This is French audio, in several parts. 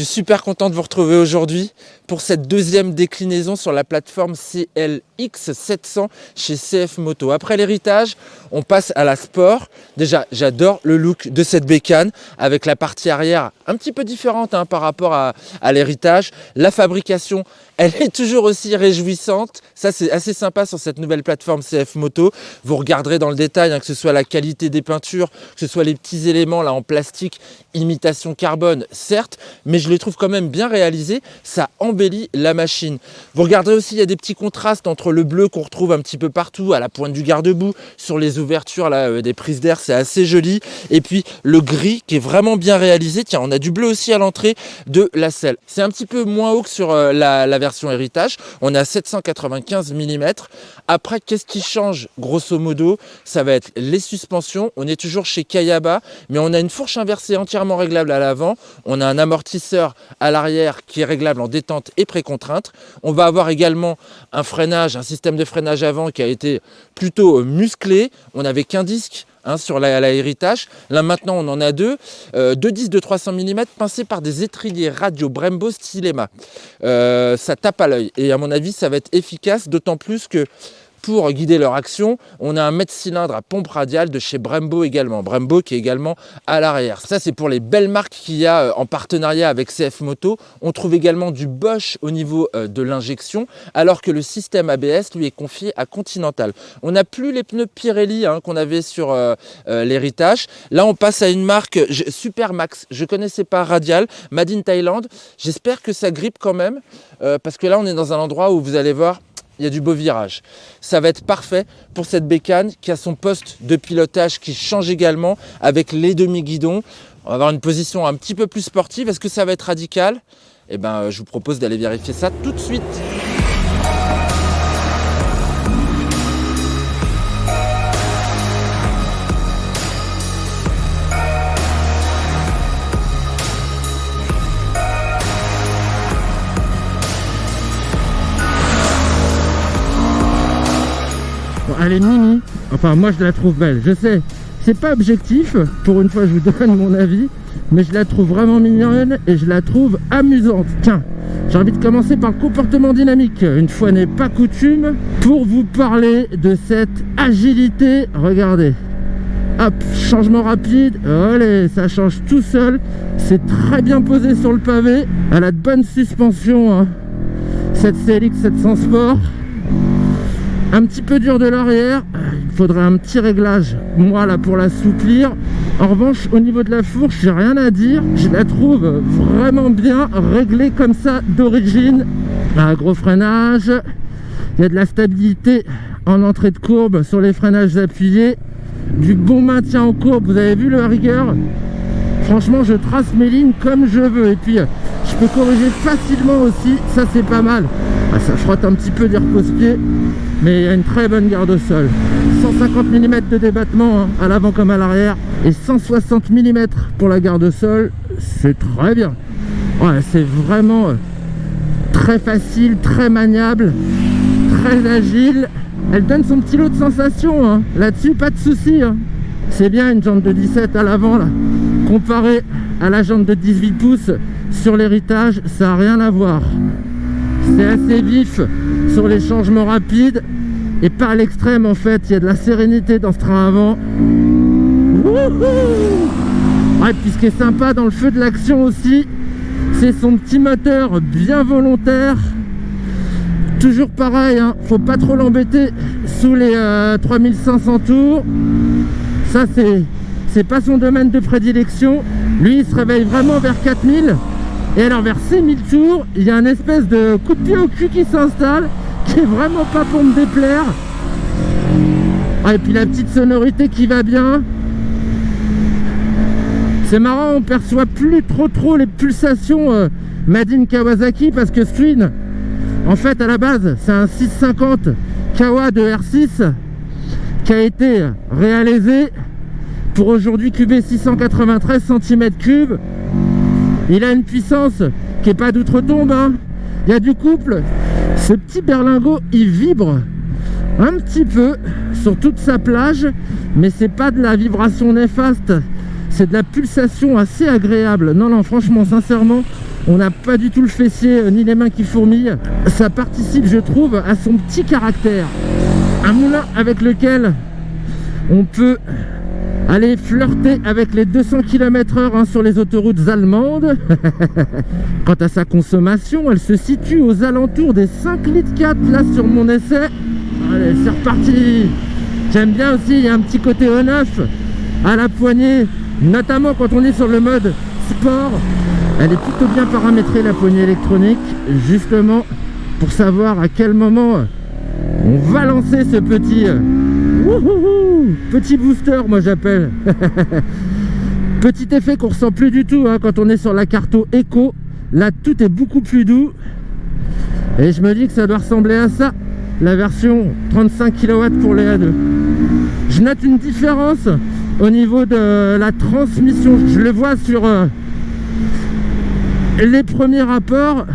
suis super content de vous retrouver aujourd'hui pour cette deuxième déclinaison sur la plateforme CLX 700 chez CF Moto. Après l'héritage, on passe à la sport. Déjà, j'adore le look de cette bécane avec la partie arrière un petit peu différente par rapport à l'héritage. La fabrication, elle est toujours aussi réjouissante. Ça, c'est assez sympa sur cette nouvelle plateforme CF Moto. Vous regarderez dans le détail, que ce soit la qualité des peintures, que ce soit les petits éléments là en plastique, imitation carbone, certes, mais je les trouve quand même bien réalisés. Ça embellit la machine. Vous regarderez aussi, il y a des petits contrastes entre le bleu qu'on retrouve un petit peu partout, à la pointe du garde-boue, sur les ouvertures là, des prises d'air, c'est assez joli. Et puis le gris qui est vraiment bien réalisé. Tiens, on a du bleu aussi à l'entrée de la selle. C'est un petit peu moins haut que sur la version héritage. On est à 795 mm. Après, qu'est-ce qui change grosso modo? Ça va être les suspensions. On est toujours chez Kayaba, mais on a une fourche inversée entièrement réglable à l'avant. On a un amortisseur à l'arrière qui est réglable en détente et précontrainte. On va avoir également un freinage, un système de freinage avant qui a été plutôt musclé. On n'avait qu'un disque sur la héritage. Là maintenant on en a deux disques de 300 mm pincés par des étriers radio Brembo Stylema. Ça tape à l'œil et à mon avis ça va être efficace, d'autant plus que pour guider leur action, on a un mètre-cylindre à pompe radiale de chez Brembo également. Brembo qui est également à l'arrière. Ça, c'est pour les belles marques qu'il y a en partenariat avec CF Moto. On trouve également du Bosch au niveau de l'injection, alors que le système ABS, lui, est confié à Continental. On n'a plus les pneus Pirelli qu'on avait sur l'héritage. Là, on passe à une marque Supermax. Je ne connaissais pas, Radial, Made in Thaïlande. J'espère que ça grippe quand même, parce que là, on est dans un endroit où vous allez voir, il y a du beau virage. Ça va être parfait pour cette bécane qui a son poste de pilotage qui change également avec les demi-guidons. On va avoir une position un petit peu plus sportive. Est-ce que ça va être radical? Eh bien, je vous propose d'aller vérifier ça tout de suite. Elle est mimi, enfin moi je la trouve belle, je sais, c'est pas objectif, pour une fois je vous donne mon avis, mais je la trouve vraiment mignonne et je la trouve amusante. Tiens, j'ai envie de commencer par le comportement dynamique, une fois n'est pas coutume, pour vous parler de cette agilité. Regardez, hop, changement rapide, allez, ça change tout seul, c'est très bien posé sur le pavé, elle a de bonnes suspensions, cette CLX 700 Sport. Un petit peu dur de l'arrière, il faudrait un petit réglage, moi là, pour l'assouplir. En revanche, au niveau de la fourche, j'ai rien à dire, je la trouve vraiment bien réglée comme ça d'origine. Un gros freinage, il y a de la stabilité en entrée de courbe sur les freinages appuyés, du bon maintien en courbe, vous avez vu la rigueur. Franchement, je trace mes lignes comme je veux, et puis je peux corriger facilement aussi, ça c'est pas mal. Ça frotte un petit peu des repose-pieds, mais il y a une très bonne garde au sol. 150 mm de débattement à l'avant comme à l'arrière, et 160 mm pour la garde au sol, c'est très bien. Ouais, c'est vraiment très facile, très maniable, très agile. Elle donne son petit lot de sensations, là-dessus pas de souci. C'est bien une jante de 17 à l'avant, là, comparé à la jante de 18 pouces sur l'héritage, ça n'a rien à voir. C'est assez vif sur les changements rapides et pas à l'extrême en fait, il y a de la sérénité dans ce train avant. Ouais, puis ce qui est sympa dans le feu de l'action aussi, c'est son petit moteur bien volontaire. Toujours pareil, faut pas trop l'embêter sous les 3500 tours. Ça c'est pas son domaine de prédilection. Lui il se réveille vraiment vers 4000. Et alors vers 6000 tours, il y a un espèce de coup de pied au cul qui s'installe, qui est vraiment pas pour me déplaire. Ah, et puis la petite sonorité qui va bien. C'est marrant, on perçoit plus trop les pulsations Made in Kawasaki, parce que Swin, en fait à la base, c'est un 650 Kawa de R6 qui a été réalisé pour aujourd'hui cuber 693 cm3. Il a une puissance qui n'est pas d'outre-tombe, il y a du couple. Ce petit berlingot, il vibre un petit peu sur toute sa plage, mais c'est pas de la vibration néfaste, c'est de la pulsation assez agréable. Non, franchement, sincèrement, On n'a pas du tout le fessier ni les mains qui fourmillent. Ça participe, je trouve, à son petit caractère. Un moulin avec lequel on peut aller flirter avec les 200 km/h sur les autoroutes allemandes. Quant à sa consommation, elle se situe aux alentours des 5 litres 4 là sur mon essai. Allez, c'est reparti. J'aime bien aussi, il y a un petit côté on-off à la poignée, notamment quand on est sur le mode sport. Elle est plutôt bien paramétrée, la poignée électronique, justement pour savoir à quel moment on va lancer ce petit booster, moi j'appelle. Petit effet qu'on ressent plus du tout quand on est sur la Carto Eco. Là tout est beaucoup plus doux et je me dis que ça doit ressembler à ça, la version 35 kW pour les A2. Je note une différence au niveau de la transmission. Je le vois sur les premiers rapports,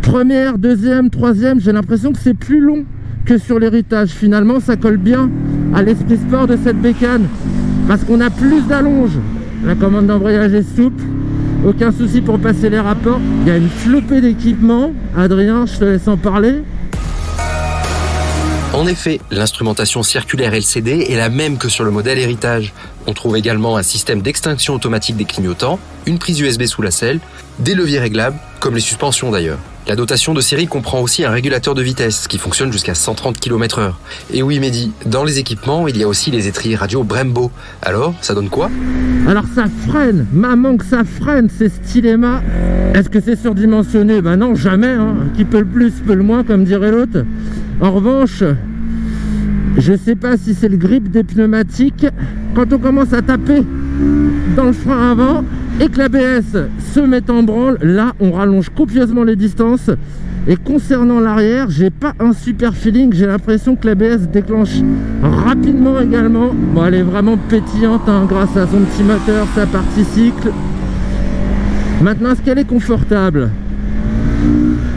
première, deuxième, troisième, j'ai l'impression que c'est plus long que sur l'héritage. Finalement, ça colle bien à l'esprit sport de cette bécane parce qu'on a plus d'allonge. La commande d'embrayage est souple, aucun souci pour passer les rapports. Il y a une flopée d'équipements. Adrien, je te laisse en parler. En effet, l'instrumentation circulaire LCD est la même que sur le modèle héritage. On trouve également un système d'extinction automatique des clignotants, une prise USB sous la selle, des leviers réglables, comme les suspensions d'ailleurs. La dotation de série comprend aussi un régulateur de vitesse qui fonctionne jusqu'à 130 km/h. Et oui Mehdi, dans les équipements, il y a aussi les étriers radio Brembo. Alors, ça donne quoi ? Alors ça freine, maman que ça freine, ces stylémas. Est-ce que c'est surdimensionné ? Ben non, jamais. Qui peut le plus, peut le moins, comme dirait l'autre. En revanche, je sais pas si c'est le grip des pneumatiques. Quand on commence à taper dans le frein avant et que l'ABS se met en branle, là on rallonge copieusement les distances. Et concernant l'arrière, j'ai pas un super feeling, j'ai l'impression que l'ABS déclenche rapidement également. Bon, elle est vraiment pétillante grâce à son petit moteur, sa partie cycle. Maintenant, est-ce qu'elle est confortable ?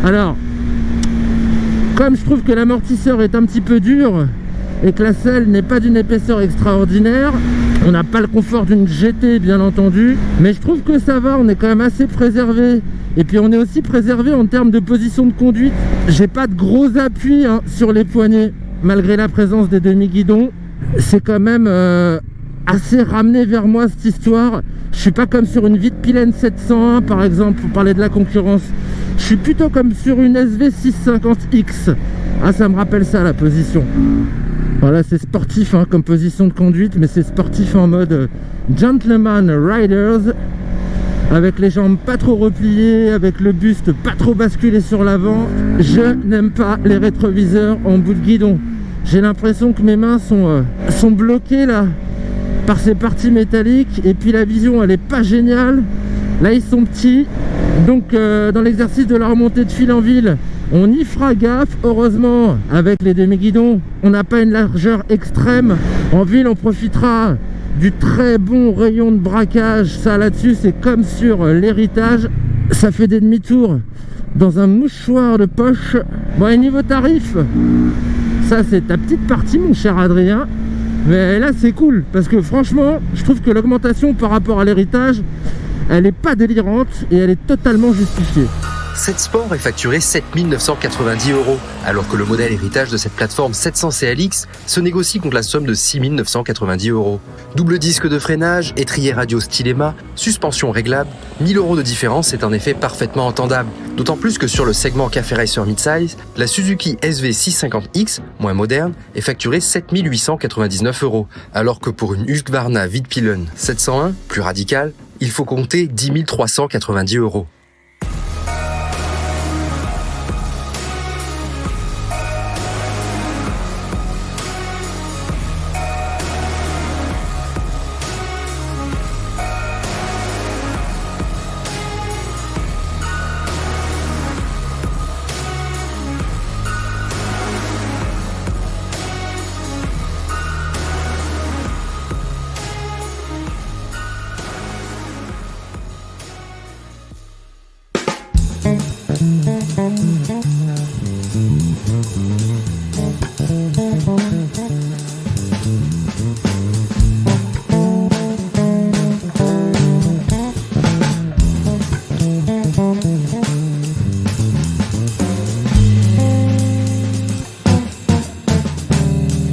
Alors, comme je trouve que l'amortisseur est un petit peu dur et que la selle n'est pas d'une épaisseur extraordinaire, on n'a pas le confort d'une GT bien entendu, mais je trouve que ça va, on est quand même assez préservé. Et puis on est aussi préservé en termes de position de conduite. J'ai pas de gros appui sur les poignets, malgré la présence des demi-guidons. C'est quand même assez ramené vers moi cette histoire. Je suis pas comme sur une Vitpilen 701 par exemple, pour parler de la concurrence. Je suis plutôt comme sur une SV650X. Ah, ça me rappelle ça, la position. Voilà, c'est sportif comme position de conduite, mais c'est sportif en mode gentleman riders, avec les jambes pas trop repliées, avec le buste pas trop basculé sur l'avant. Je n'aime pas les rétroviseurs en bout de guidon. J'ai l'impression que mes mains sont bloquées là par ces parties métalliques, et puis la vision elle est pas géniale. Là ils sont petits, donc dans l'exercice de la remontée de fil en ville, on y fera gaffe. Heureusement, avec les demi-guidons, on n'a pas une largeur extrême. En ville, on profitera du très bon rayon de braquage. Ça, là-dessus, c'est comme sur l'héritage. Ça fait des demi-tours dans un mouchoir de poche. Bon, et niveau tarif, ça, c'est ta petite partie, mon cher Adrien. Mais là, c'est cool, parce que franchement, je trouve que l'augmentation par rapport à l'héritage, elle n'est pas délirante et elle est totalement justifiée. Cette Sport est facturée 7 990 €, alors que le modèle héritage de cette plateforme 700 CLX se négocie contre la somme de 6 990 €. Double disque de freinage, étrier radio Stylema, suspension réglable, 1 000 € de différence est en effet parfaitement entendable. D'autant plus que sur le segment Café Racer Midsize, la Suzuki SV650X, moins moderne, est facturée 7 899 €, alors que pour une Husqvarna Vitpilen 701, plus radicale, il faut compter 10 390 €.